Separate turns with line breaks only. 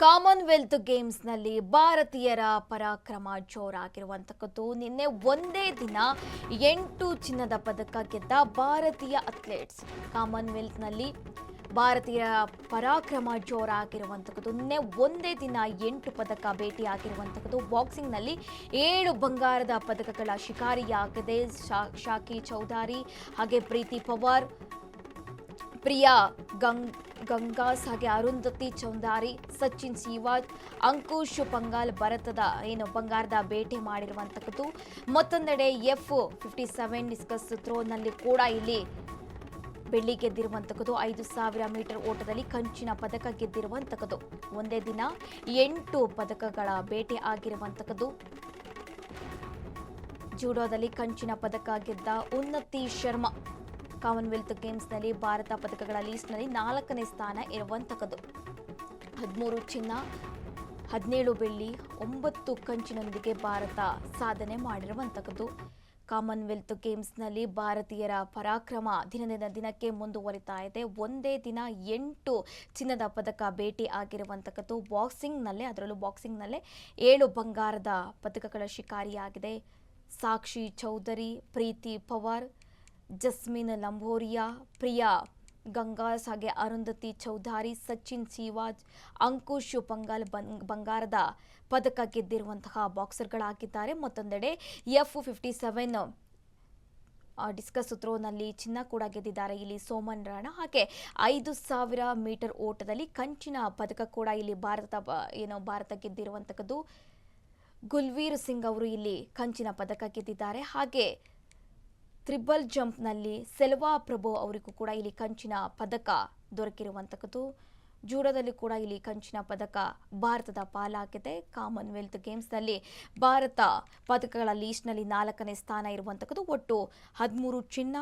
Commonwealth ಗೇಮ್ಸ್ನಲ್ಲಿ ಭಾರತೀಯರ ಪರಾಕ್ರಮ ಜೋರಾಗಿರುವಂತಕ್ಕದ್ದು. ನಿನ್ನೆ ಒಂದೇ ದಿನ 8 ಚಿನ್ನದ ಪದಕ ಗೆದ್ದ ಭಾರತೀಯ ಅಥ್ಲೆಟ್ಸ್. ಕಾಮನ್ವೆಲ್ತ್ನಲ್ಲಿ ಭಾರತೀಯ ಪರಾಕ್ರಮ ಜೋರಾಗಿರುವಂತಕ್ಕದ್ದು. ನಿನ್ನೆ ಒಂದೇ ದಿನ 8 ಪದಕ ಭೇಟಿಯಾಗಿರುವಂತಕ್ಕದ್ದು. ಬಾಕ್ಸಿಂಗ್ನಲ್ಲಿ 7 ಬಂಗಾರದ ಪದಕಗಳ ಶಿಕಾರಿಯಾಗಿದೆ ಶಾಕಿ ಚೌಧಾರಿ, ಹಾಗೆ ಪ್ರೀತಿ ಪವಾರ್, ಪ್ರಿಯಾ ಗಂಗಾಸ್, ಹಾಗೆ ಅರುಂಧತಿ ಚೌಧಾರಿ, ಸಚಿನ್ ಸಿವಾಜ್, ಅಂಕುಶ್ ಪಂಗಾಲ್ ಭಾರತದ ಬಂಗಾರದ ಬೇಟೆ ಮಾಡಿರುವಂತಕ್ಕದ್ದು. ಮತ್ತೊಂದೆಡೆ F57 ಡಿಸ್ಕಸ್ ಥ್ರೋನಲ್ಲಿ ಕೂಡ ಇಲ್ಲಿ ಬೆಳ್ಳಿ ಗೆದ್ದಿರುವಂತಕ್ಕದ್ದು. 5000 ಮೀಟರ್ ಓಟದಲ್ಲಿ ಕಂಚಿನ ಪದಕ ಗೆದ್ದಿರುವಂತಕ್ಕದ್ದು. ಒಂದೇ ದಿನ 8 ಪದಕಗಳ ಬೇಟೆ ಆಗಿರುವಂತಕ್ಕದ್ದು. ಜೂಡೋದಲ್ಲಿ ಕಂಚಿನ ಪದಕ ಗೆದ್ದ ಉನ್ನತಿ ಶರ್ಮಾ ಕಾಮನ್ವೆಲ್ತ್ ಗೇಮ್ಸ್ನಲ್ಲಿ ಭಾರತ ಪದಕಗಳ ಲೀಸ್ಟ್ನಲ್ಲಿ 4ನೇ ಸ್ಥಾನ ಇರುವಂತಕ್ಕದ್ದು. 13 ಚಿನ್ನ, 17 ಬೆಳ್ಳಿ, 9 ಕಂಚಿನೊಂದಿಗೆ ಭಾರತ ಸಾಧನೆ ಮಾಡಿರುವಂತಕ್ಕದ್ದು. ಕಾಮನ್ವೆಲ್ತ್ ಗೇಮ್ಸ್ನಲ್ಲಿ ಭಾರತೀಯರ ಪರಾಕ್ರಮ ದಿನದಿಂದ ದಿನಕ್ಕೆ ಮುಂದುವರಿತಾ ಇದೆ. ಒಂದೇ ದಿನ 8 ಚಿನ್ನದ ಪದಕ ಭೇಟಿ ಆಗಿರುವಂತಕ್ಕದ್ದು. ಅದರಲ್ಲೂ ಬಾಕ್ಸಿಂಗ್ನಲ್ಲೇ 7 ಬಂಗಾರದ ಪದಕಗಳ ಶಿಕಾರಿಯಾಗಿದೆ. ಸಾಕ್ಷಿ ಚೌಧರಿ, ಪ್ರೀತಿ ಪವಾರ್, ಜಸ್ಮಿನ್ ಲಂಬೋರಿಯಾ, ಪ್ರಿಯಾ ಗಂಗಾಸ್, ಹಾಗೆ ಅರುಂಧತಿ ಚೌಧಾರಿ, ಸಚಿನ್ ಸಿವಾಜ್, ಅಂಕುಶ್ ಪಂಗಾಲ್ ಬಂಗಾರದ ಪದಕ ಗೆದ್ದಿರುವಂತಹ ಬಾಕ್ಸರ್ಗಳಾಗಿದ್ದಾರೆ. ಮತ್ತೊಂದೆಡೆ F57 ಡಿಸ್ಕಸ್ ಥ್ರೋನಲ್ಲಿ ಚಿನ್ನ ಕೂಡ ಗೆದ್ದಿದ್ದಾರೆ ಇಲ್ಲಿ ಸೋಮನ್ ರಾಣಾ. ಹಾಗೆ 5000 ಮೀಟರ್ ಓಟದಲ್ಲಿ ಕಂಚಿನ ಪದಕ ಕೂಡ ಇಲ್ಲಿ ಭಾರತ ಗೆದ್ದಿರುವಂತಕ್ಕದ್ದು. ಗುಲ್ವೀರ್ ಸಿಂಗ್ ಅವರು ಇಲ್ಲಿ ಕಂಚಿನ ಪದಕ ಗೆದ್ದಿದ್ದಾರೆ. ಹಾಗೆ ತ್ರಿಬಲ್ ಜಂಪ್ನಲ್ಲಿ ಸೆಲ್ವಾ ಪ್ರಭು ಅವರಿಗೂ ಕೂಡ ಇಲ್ಲಿ ಕಂಚಿನ ಪದಕ ದೊರಕಿರುವಂತಕ್ಕದ್ದು. ಜೂಡೋದಲ್ಲಿ ಕೂಡ ಇಲ್ಲಿ ಕಂಚಿನ ಪದಕ ಭಾರತದ ಪಾಲಾಗಿದೆ. ಕಾಮನ್ವೆಲ್ತ್ ಗೇಮ್ಸ್ನಲ್ಲಿ ಭಾರತ ಪದಕಗಳ ಲೀಸ್ಟ್ನಲ್ಲಿ 4ನೇ ಸ್ಥಾನ ಇರುವಂತಕ್ಕದ್ದು. ಒಟ್ಟು 13 ಚಿನ್ನ,